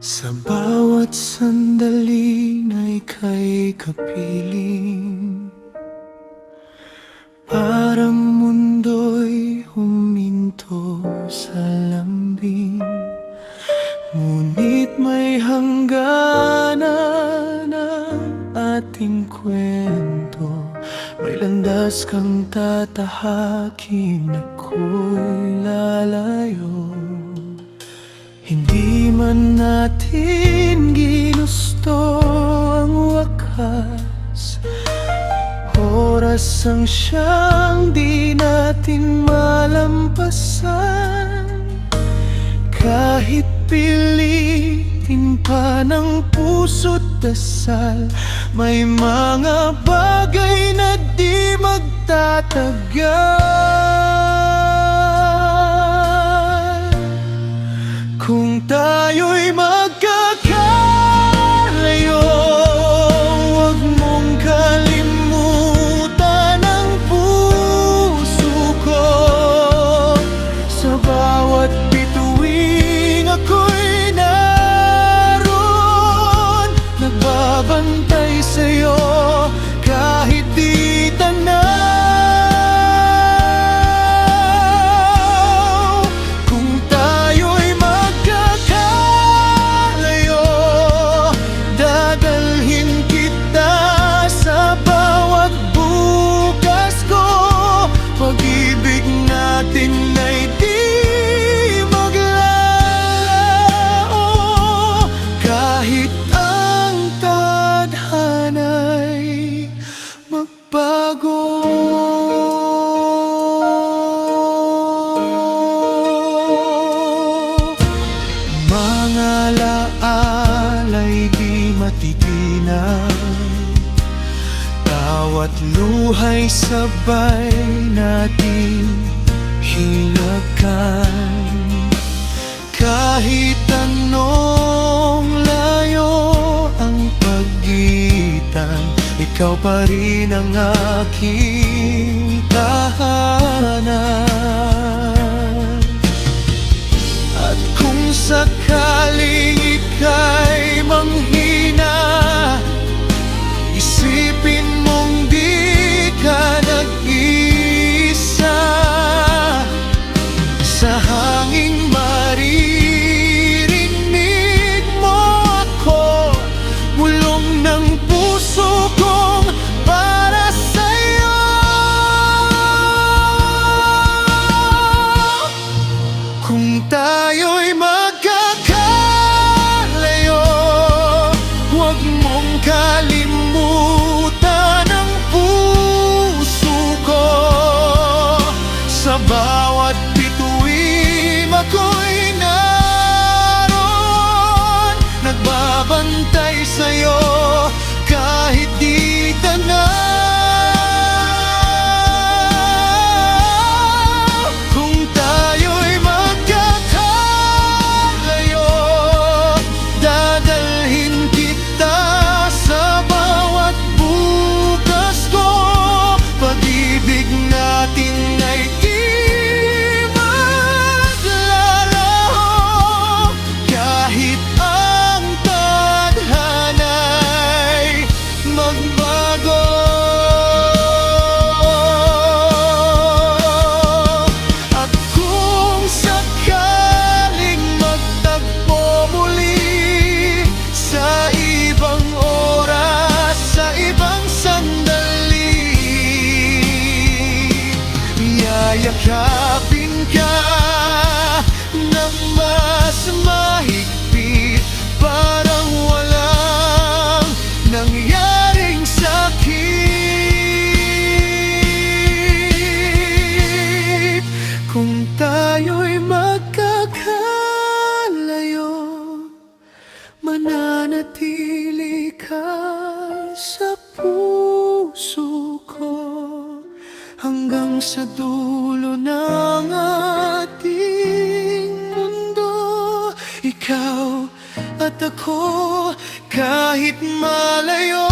Sa bawat sandali na ika'y kapiling, parang mundo'y huminto sa lambing. Ngunit may hangganan ang ating kwento, may landas kang tatahakin, ako'y lalayo. Hindi man natin ginusto ang wakas, oras ang siyang di natin malampasan. Kahit pilitin pa ng puso't dasal, may mga bagay na di magtatagal. Kung tayo'y magkakalayo, huwag mong kalimutan ang puso ko. Sa bawat bituin ako'y naroon, nagbabantay sa'yo kahit di tanaw. Alaalay di matitinag, bawat luhay sabay natin hilagan. Kahit anong layo ang pagitan, ikaw pa rin ang aking tahanan. At kung sakaling ika'y manghina, isipin mong di ka nag-iisa. Sa hanging maririnig mo ako, bulong ng puso kong para sa'yo. Kung tayo'y magkakalayo, huwag mong kalimutan ang puso ko. Sa bawat bituin ako'y naroon, nagbabantay sa'yo kahit di tanaw. Yakapin ka ng mas mahigpit, parang walang nangyaring sakit. Kung tayo'y magkakalayo, mananatili ka sa puso ko hanggang sa dulo ng ating mundo. Ikaw at ako kahit malayo.